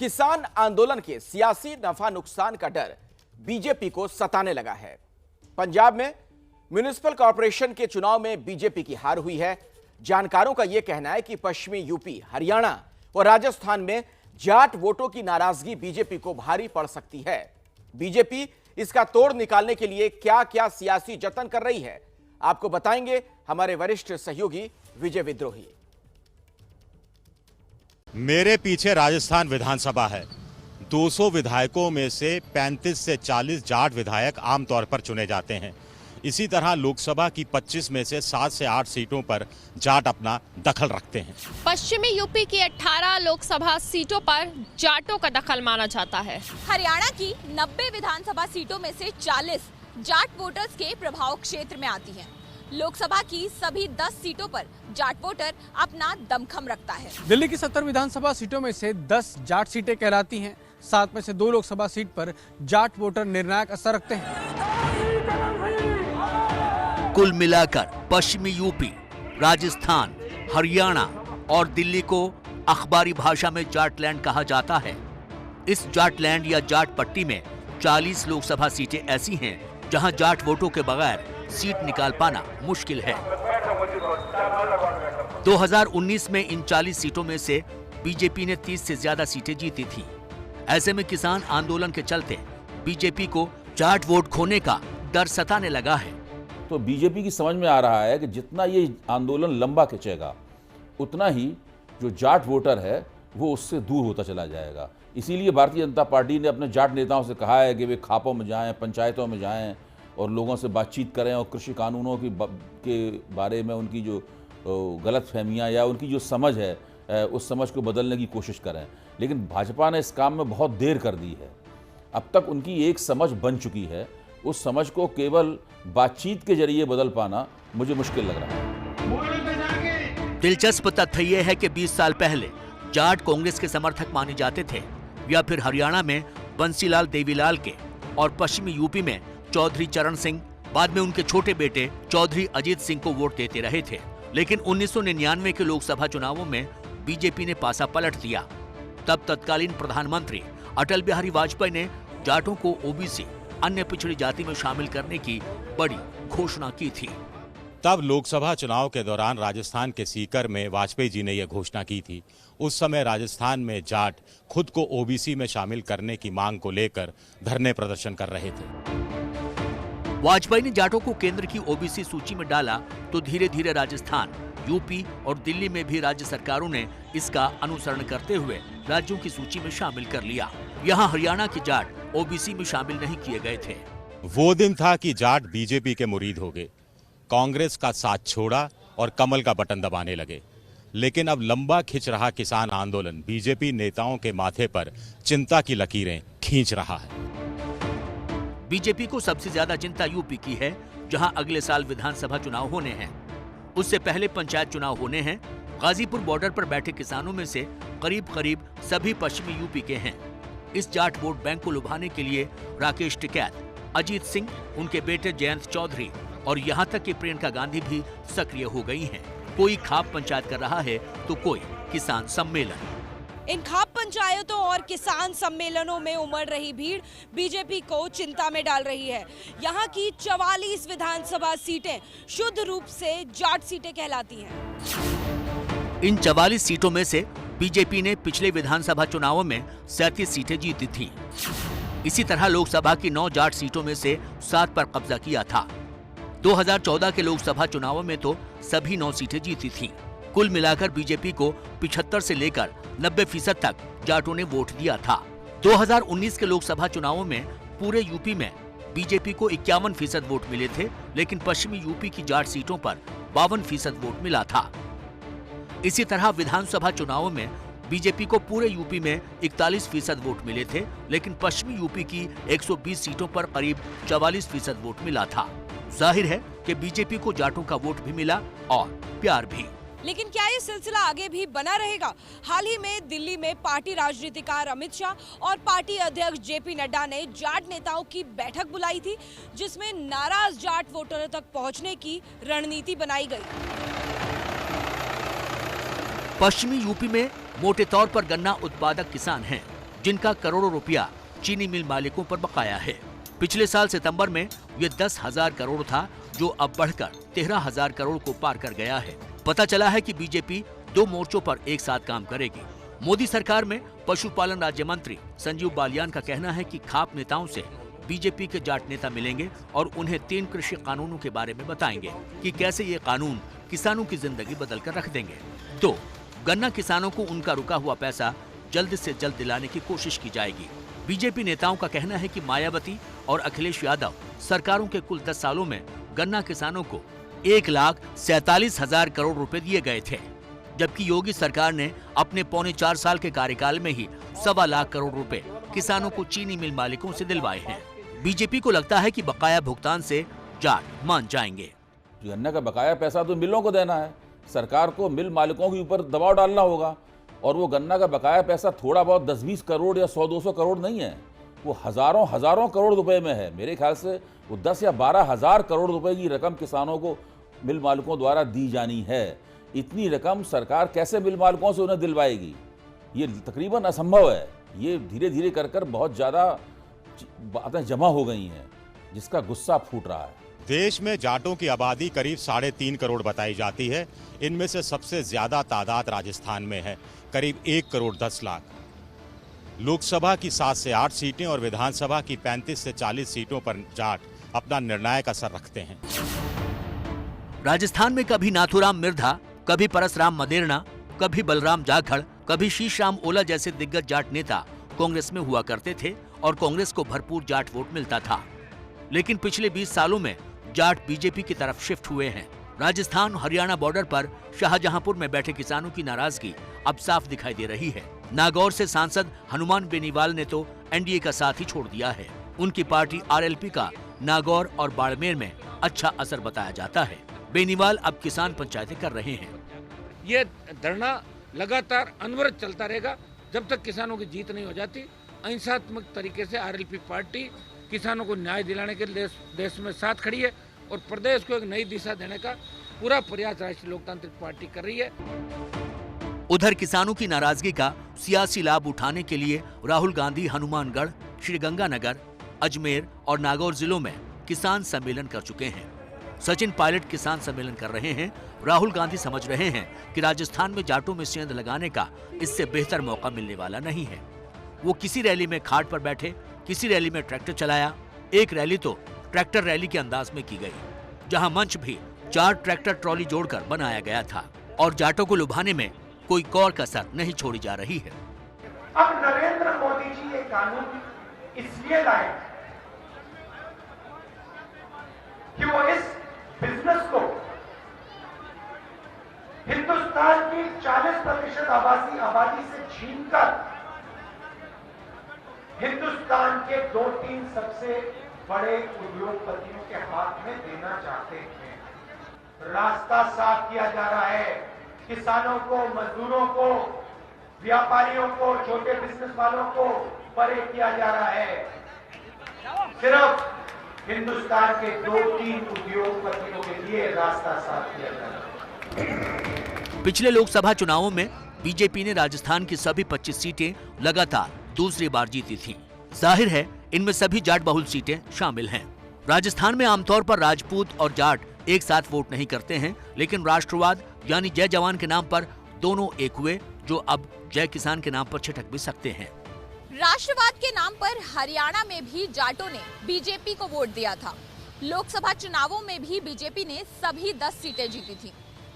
किसान आंदोलन के सियासी नफा नुकसान का डर बीजेपी को सताने लगा है। पंजाब में म्युनिसिपल कॉरपोरेशन के चुनाव में बीजेपी की हार हुई है। जानकारों का यह कहना है कि पश्चिमी यूपी, हरियाणा और राजस्थान में जाट वोटों की नाराजगी बीजेपी को भारी पड़ सकती है। बीजेपी इसका तोड़ निकालने के लिए क्या क्या सियासी जतन कर रही है, आपको बताएंगे हमारे वरिष्ठ सहयोगी विजय विद्रोही। मेरे पीछे राजस्थान विधानसभा है। 200 विधायकों में से 35 से 40 जाट विधायक आमतौर पर चुने जाते हैं। इसी तरह लोकसभा की 25 में से 7 से 8 सीटों पर जाट अपना दखल रखते हैं। पश्चिमी यूपी की 18 लोकसभा सीटों पर जाटों का दखल माना जाता है। हरियाणा की 90 विधानसभा सीटों में से 40 जाट वोटर्स के प्रभाव क्षेत्र में आती हैं। लोकसभा की सभी 10 सीटों पर जाट वोटर अपना दमखम रखता है। दिल्ली की 70 विधानसभा सीटों में से 10 जाट सीटें कहलाती हैं। 7 में से 2 लोकसभा सीट पर जाट वोटर निर्णायक असर रखते हैं। कुल मिलाकर पश्चिमी यूपी, राजस्थान, हरियाणा और दिल्ली को अखबारी भाषा में जाटलैंड कहा जाता है। इस जाटलैंड या जाट पट्टी में 40 लोकसभा सीटें ऐसी हैं जहां जाट वोटों के बगैर सीट निकाल पाना मुश्किल है। 2019 में इन 40 सीटों में से बीजेपी ने 30 से ज्यादा सीटें जीती थी। ऐसे में किसान आंदोलन के चलते बीजेपी को जाट वोट खोने का डर सताने लगा है। तो बीजेपी की समझ में आ रहा है कि जितना ये आंदोलन लंबा खिंचेगा उतना ही जो जाट वोटर है वो उससे दूर होता चला जाएगा। इसीलिए भारतीय जनता पार्टी ने अपने जाट नेताओं से कहा है कि वे खापों में जाएं, पंचायतों में जाएं और लोगों से बातचीत करें और कृषि कानूनों के बारे में उनकी जो गलतफहमियां या उनकी जो समझ है उस समझ को बदलने की कोशिश करें। लेकिन भाजपा ने इस काम में बहुत देर कर दी है। अब तक उनकी एक समझ बन चुकी है, उस समझ को केवल बातचीत के जरिए बदल पाना मुझे मुश्किल लग रहा है। दिलचस्प तथ्य यह है कि 20 साल पहले जाट कांग्रेस के समर्थक माने जाते थे, या फिर हरियाणा में बंसीलाल देवीलाल के और पश्चिमी यूपी में चौधरी चरण सिंह, बाद में उनके छोटे बेटे चौधरी अजीत सिंह को वोट देते रहे थे। लेकिन 1999 के लोकसभा चुनावों में बीजेपी ने पासा पलट दिया। तब तत्कालीन प्रधानमंत्री अटल बिहारी वाजपेयी ने जाटों को ओबीसी, अन्य पिछड़ी जाति में शामिल करने की बड़ी घोषणा की थी। तब लोकसभा चुनाव के दौरान राजस्थान के सीकर में वाजपेयी जी ने यह घोषणा की थी। उस समय राजस्थान में जाट खुद को ओबीसी में शामिल करने की मांग को लेकर धरने प्रदर्शन कर रहे थे। वाजपेयी ने जाटों को केंद्र की ओबीसी सूची में डाला तो धीरे धीरे राजस्थान, यूपी और दिल्ली में भी राज्य सरकारों ने इसका अनुसरण करते हुए राज्यों की सूची में शामिल कर लिया। यहाँ हरियाणा के जाट ओबीसी में शामिल नहीं किए गए थे। वो दिन था कि जाट बीजेपी के मुरीद हो गए, कांग्रेस का साथ छोड़ा और कमल का बटन दबाने लगे। लेकिन अब लंबा खिंच रहा किसान आंदोलन बीजेपी नेताओं के माथे पर चिंता की लकीरें खींच रहा है। बीजेपी को सबसे ज्यादा चिंता यूपी की है, जहां अगले साल विधानसभा चुनाव होने हैं। उससे पहले पंचायत चुनाव होने हैं। गाजीपुर बॉर्डर पर बैठे किसानों में से करीब सभी पश्चिमी यूपी के हैं। इस जाट वोट बैंक को लुभाने के लिए राकेश टिकैत, अजीत सिंह, उनके बेटे जयंत चौधरी और यहाँ तक कि प्रियंका गांधी भी सक्रिय हो गई हैं। कोई खाप पंचायत कर रहा है तो कोई किसान सम्मेलन। इन खाप पंचायतों और किसान सम्मेलनों में उमड़ रही भीड़ बीजेपी को चिंता में डाल रही है। यहाँ की 44 विधानसभा सीटें शुद्ध रूप से जाट सीटें कहलाती हैं। इन 44 सीटों में से बीजेपी ने पिछले विधानसभा चुनावों में 37 सीटें जीती थी। इसी तरह लोकसभा की 9 जाट सीटों में से 7 पर कब्जा किया था। 2014 के लोकसभा चुनावों में तो सभी 9 सीटें जीती थीं। कुल मिलाकर बीजेपी को 75 से लेकर 90% तक जाटों ने वोट दिया था। 2019 के लोकसभा चुनावों में पूरे यूपी में बीजेपी को 51% वोट मिले थे, लेकिन पश्चिमी यूपी की जाट सीटों पर 52% वोट मिला था। इसी तरह विधानसभा चुनावों में बीजेपी को पूरे यूपी में 41% वोट मिले थे, लेकिन पश्चिमी यूपी की 120 सीटों पर करीब 44% वोट मिला था। जाहिर है कि बीजेपी को जाटों का वोट भी मिला और प्यार भी। लेकिन क्या ये सिलसिला आगे भी बना रहेगा? हाल ही में दिल्ली में पार्टी राजनीतिकार अमित शाह और पार्टी अध्यक्ष जेपी नड्डा ने जाट नेताओं की बैठक बुलाई थी, जिसमें नाराज जाट वोटरों तक पहुंचने की रणनीति बनाई गई। पश्चिमी यूपी में मोटे तौर पर गन्ना उत्पादक किसान हैं। जिनका करोड़ों रुपया चीनी मिल मालिकों पर बकाया है। पिछले साल सितंबर में ये 10,000 करोड़ था, जो अब बढ़कर 13,000 करोड़ को पार कर गया है। पता चला है कि बीजेपी 2 मोर्चों पर एक साथ काम करेगी। मोदी सरकार में पशुपालन राज्य मंत्री संजीव बालियान का कहना है कि खाप नेताओं से बीजेपी के जाट नेता मिलेंगे और उन्हें 3 कृषि कानूनों के बारे में बताएंगे कि कैसे ये कानून किसानों की जिंदगी बदल कर रख देंगे। तो गन्ना किसानों को उनका रुका हुआ पैसा जल्द से जल्द दिलाने की कोशिश की जाएगी। बीजेपी नेताओं का कहना है कि मायावती और अखिलेश यादव सरकारों के कुल 10 सालों में गन्ना किसानों को 1,47,000 करोड़ रुपए दिए गए थे, जबकि योगी सरकार ने अपने पौने 4 साल के कार्यकाल में ही 1.25 लाख करोड़ रुपए किसानों को चीनी मिल मालिकों से दिलवाए हैं। बीजेपी को लगता है कि बकाया भुगतान से जाट मान जाएंगे। गन्ना का बकाया पैसा तो मिलों को देना है, सरकार को मिल मालिकों के ऊपर दबाव डालना होगा। और वो गन्ना का बकाया पैसा थोड़ा बहुत 10-20 करोड़ या 100-200 करोड़ नहीं है, वो हजारों करोड़ रुपए में है। मेरे ख्याल से वो 10 या 12,000 करोड़ रुपए की रकम किसानों को मिल मालिकों द्वारा दी जानी है। इतनी रकम सरकार कैसे मिल मालिकों से उन्हें दिलवाएगी? ये तकरीबन असंभव है। ये धीरे धीरे कर बहुत ज़्यादा बातें जमा हो गई हैं, जिसका गुस्सा फूट रहा है। देश में जाटों की आबादी करीब 3.5 करोड़ बताई जाती है। इनमें से सबसे ज्यादा तादाद राजस्थान में है, करीब 1 करोड़ 10 लाख। लोकसभा की 7 से 8 सीटें और विधानसभा की 35 से 40 सीटों पर जाट अपना निर्णायक असर रखते हैं। राजस्थान में कभी नाथूराम मिर्धा, कभी परसराम मदेरणा, कभी बलराम जाखड़, कभी शीशराम ओला जैसे दिग्गज जाट नेता कांग्रेस में हुआ करते थे और कांग्रेस को भरपूर जाट वोट मिलता था। लेकिन पिछले 20 सालों में जाट बीजेपी की तरफ शिफ्ट हुए हैं। राजस्थान हरियाणा बॉर्डर पर शाहजहांपुर में बैठे किसानों की नाराजगी अब साफ दिखाई दे रही है। नागौर से सांसद हनुमान बेनीवाल ने तो एनडीए का साथ ही छोड़ दिया है। उनकी पार्टी आरएलपी का नागौर और बाड़मेर में अच्छा असर बताया जाता है। बेनीवाल अब किसान पंचायतें कर रहे हैं। ये धरना लगातार अनवरत चलता रहेगा जब तक किसानों की जीत नहीं हो जाती। अहिंसात्मक तरीके से आरएलपी पार्टी किसानों को न्याय दिलाने के लिए देश में साथ खड़ी है और प्रदेश को एक नई दिशा देने का पूरा प्रयास राष्ट्रीय लोकतांत्रिक पार्टी कर रही है। उधर किसानों की नाराजगी का सियासी लाभ उठाने के लिए राहुल गांधी हनुमानगढ़, श्रीगंगानगर, अजमेर और नागौर जिलों में किसान सम्मेलन कर चुके हैं। सचिन पायलट किसान सम्मेलन कर रहे हैं। राहुल गांधी समझ रहे हैं कि राजस्थान में जाटों में सेंध लगाने का इससे बेहतर मौका मिलने वाला नहीं है। वो किसी रैली में खाट पर बैठे, किसी रैली में ट्रैक्टर चलाया। एक रैली तो ट्रैक्टर रैली के अंदाज में की गई, जहां मंच भी 4 ट्रैक्टर ट्रॉली जोड़कर बनाया गया था और जाटों को लुभाने में कोई कौर कसर नहीं छोड़ी जा रही है। अब नरेंद्र मोदी जी ये कानून इसलिए लाए कि वो इस बिजनेस को हिंदुस्तान की 40% आबादी से छीनकर हिंदुस्तान के 2-3 सबसे बड़े उद्योगपतियों के हाथ में देना चाहते हैं। रास्ता साफ किया जा रहा है। किसानों को, मजदूरों को, व्यापारियों को, छोटे बिजनेस वालों को परे किया जा रहा है। सिर्फ हिंदुस्तान के 2-3 उद्योगपतियों के लिए रास्ता साफ किया जा रहा है। पिछले लोकसभा चुनावों में बीजेपी ने राजस्थान की सभी 25 सीटें लगातार दूसरी बार जीती थी। जाहिर है इनमें सभी जाट बहुल सीटें शामिल हैं। राजस्थान में आमतौर पर राजपूत और जाट एक साथ वोट नहीं करते हैं, लेकिन राष्ट्रवाद यानी जय जवान के नाम पर दोनों एक हुए, जो अब जय किसान के नाम पर छिटक भी सकते हैं। राष्ट्रवाद के नाम पर हरियाणा में भी जाटों ने बीजेपी को वोट दिया था। लोकसभा चुनावों में भी बीजेपी ने सभी 10 सीटें जीती थी।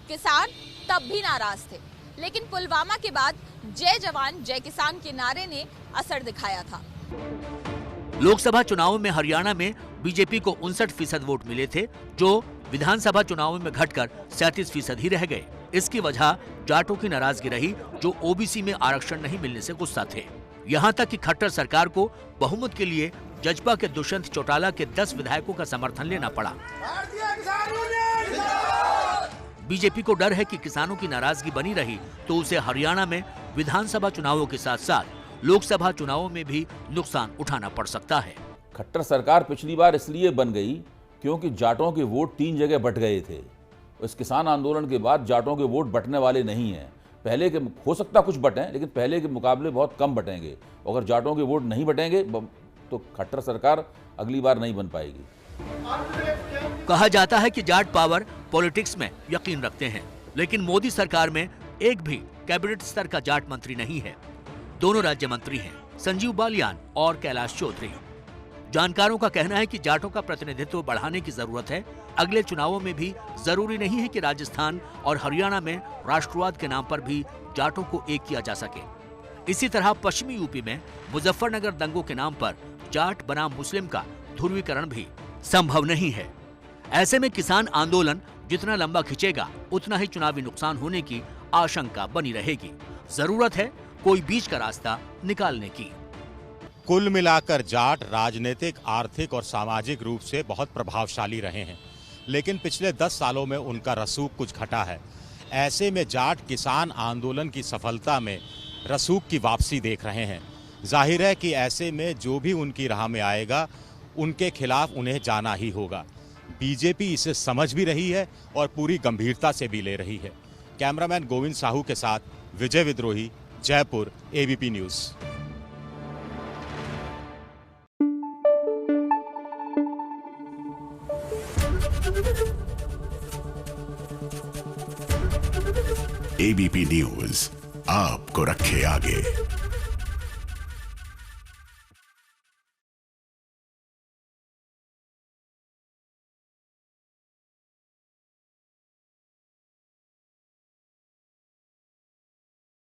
किसान तब भी नाराज थे, लेकिन पुलवामा के बाद जय जवान जय किसान के नारे ने असर दिखाया था। लोकसभा चुनावों में हरियाणा में बीजेपी को 59% वोट मिले थे, जो विधानसभा चुनावों में घटकर 37% ही रह गए। इसकी वजह जाटों की नाराजगी रही, जो ओबीसी में आरक्षण नहीं मिलने से गुस्सा थे। यहाँ तक कि खट्टर सरकार को बहुमत के लिए जजपा के दुष्यंत चौटाला के 10 विधायकों का समर्थन लेना पड़ा। बीजेपी को डर है कि किसानों की नाराजगी बनी रही तो उसे हरियाणा में विधानसभा चुनावों के साथ साथ लोकसभा चुनावों में भी नुकसान उठाना पड़ सकता है। खट्टर सरकार पिछली बार इसलिए बन गई क्योंकि जाटों के वोट 3 जगह बट गए थे। इस किसान आंदोलन के बाद जाटों के वोट बटने वाले नहीं हैं। पहले के हो सकता कुछ बटें, लेकिन पहले के मुकाबले बहुत कम बटेंगे। अगर जाटों के वोट नहीं बटेंगे तो खट्टर सरकार अगली बार नहीं बन पाएगी। कहा जाता है कि जाट पावर पॉलिटिक्स में यकीन रखते हैं, लेकिन मोदी सरकार में एक भी कैबिनेट स्तर का जाट मंत्री नहीं है। दोनों राज्य मंत्री हैं, संजीव बालियान और कैलाश चौधरी। जानकारों का कहना है कि जाटों का प्रतिनिधित्व बढ़ाने की जरूरत है। अगले चुनावों में भी जरूरी नहीं है कि राजस्थान और हरियाणा में राष्ट्रवाद के नाम पर भी जाटों को एक किया जा सके। इसी तरह पश्चिमी यूपी में मुजफ्फरनगर दंगों के नाम पर जाट बनाम मुस्लिम का ध्रुवीकरण भी संभव नहीं है। ऐसे में किसान आंदोलन जितना लंबा खिंचेगा, उतना ही चुनावी नुकसान होने की आशंका बनी रहेगी। जरूरत है कोई बीच का रास्ता निकालने की। कुल मिलाकर जाट राजनीतिक, आर्थिक और सामाजिक रूप से बहुत प्रभावशाली रहे हैं, लेकिन पिछले 10 सालों में उनका रसूख कुछ घटा है। ऐसे में जाट किसान आंदोलन की सफलता में रसूख की वापसी देख रहे हैं। जाहिर है कि ऐसे में जो भी उनकी राह में आएगा, उनके खिलाफ उन्हें जाना ही होगा। बीजेपी इसे समझ भी रही है और पूरी गंभीरता से भी ले रही है। कैमरामैन गोविंद साहू के साथ विजय विद्रोही, Jaipur, ABP news. ABP news आपको रखे आगे।